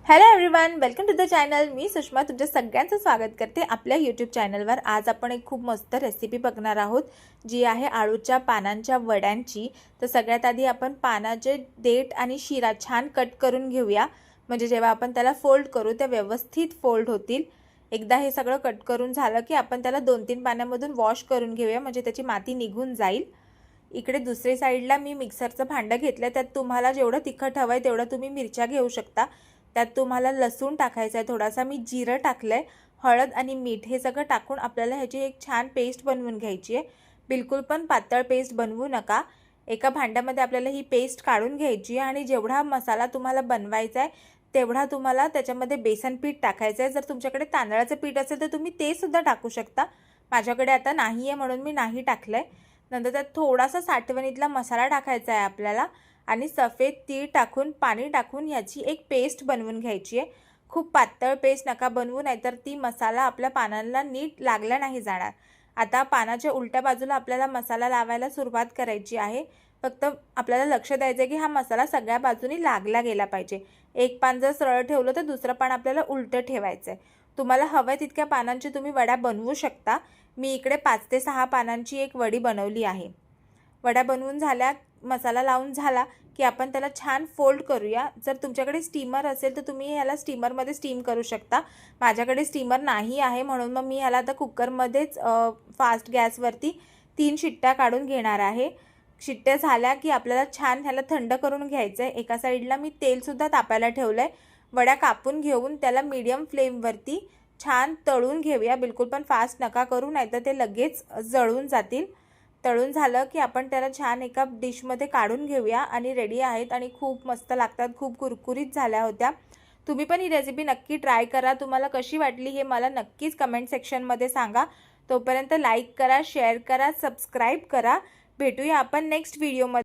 Hello everyone, welcome to the channel. मी सुषमा तुमच्या सगळ्यांचं स्वागत करते आपल्या यूट्यूब चॅनलवर। आज आपण एक खूप मस्त रेसिपी बघणार आहोत, जी आहे आळूच्या पानांच्या वड्यांची। तर सगळ्यात आधी आपण पानाचे देठ आणि शिरा छान कट करून घेऊया, म्हणजे जेव्हा आपण त्याला फोल्ड करू ते व्यवस्थित फोल्ड होतील। एकदा हे सगळं कट करून झालं की आपण त्याला 2-3 पाण्यामधून वॉश करून घेऊया, म्हणजे त्याची माती निघून जाईल। इकडे दुसरी साईडला मी मिक्सरचं भांडं घेतलं, त्यात तुम्हाला जेवढं तिखट हवं आहे तेवढं तुम्ही मिरच्या घेऊ शकता। त्यात तुम्हाला लसूण टाकायचा आहे, थोडासा मी जिरं टाकलंय, हळद आणि मीठ हे सगळं टाकून आपल्याला ह्याची एक छान पेस्ट बनवून घ्यायची आहे। बिलकुल पण पातळ पेस्ट बनवू नका। एका भांड्यामध्ये आपल्याला ही पेस्ट काढून घ्यायची आहे आणि जेवढा मसाला तुम्हाला बनवायचा आहे तेवढा तुम्हाला त्याच्यामध्ये बेसन पीठ टाकायचं आहे। जर तुमच्याकडे तांदळाचं पीठ असेल तर तुम्ही ते सुद्धा टाकू शकता। माझ्याकडे आता नाही आहे म्हणून मी नाही टाकलंय। नंतर त्यात थोडासा साठवणीतला मसाला टाकायचा आहे आपल्याला आणि सफेद तीळ टाकून पाणी टाकून याची एक पेस्ट बनवून घ्यायची आहे। खूप पातळ पेस्ट नका बनवू, नाहीतर ती मसाला आपल्या पानांना नीट लागला नाही जाणार। आता पानाच्या उलट्या बाजूला आपल्याला मसाला लावायला सुरुवात करायची आहे। फक्त आपल्याला लक्ष द्यायचं आहे की हा मसाला सगळ्या बाजूनी लागला गेला पाहिजे। एक पान जर सरळ ठेवलं तर दुसरं पान आपल्याला उलटं ठेवायचं आहे। तुम्हाला हवं तितक्या पानांची तुम्ही वड्या बनवू शकता। मी इकडे 5 ते 6 पानांची एक वडी बनवली आहे। वड्या बनवून झाल्या, मसाला लावून झाला की आपण त्याला छान फोल्ड करूया। जर तुमच्याकडे स्टीमर असेल तर तुम्ही याला स्टीमरमध्ये स्टीम करू शकता। माझ्याकडे स्टीमर नाही आहे म्हणून मग मी याला आता कुकरमध्येच फास्ट गॅसवरती 3 शिट्ट्या काढून घेणार आहे। शिट्ट्या झाल्या की आपल्याला छान ह्याला थंड करून घ्यायचं आहे। एका साईडला मी तेलसुद्धा तापायला ठेवलं आहे। वड्या कापून घेऊन त्याला मीडियम फ्लेमवरती छान तळून घेऊया। बिलकुल पण फास्ट नका करू, नाहीतर ते लगेच जळून जातील। तळून झालं की आपण त्याला छान एका डिशमध्ये काढून घेऊया आणि रेडी आहेत आणि खूप मस्त लागतात, खूप कुरकुरीत झाल्या होत्या। तुम्ही पण ही रेसिपी नक्की ट्राय करा। तुम्हाला कशी वाटली हे मला नक्कीच कमेंट सेक्शनमध्ये सांगा। तोपर्यंत लाईक करा, शेअर करा, सबस्क्राईब करा। भेटूया आपण नेक्स्ट व्हिडिओमध्ये।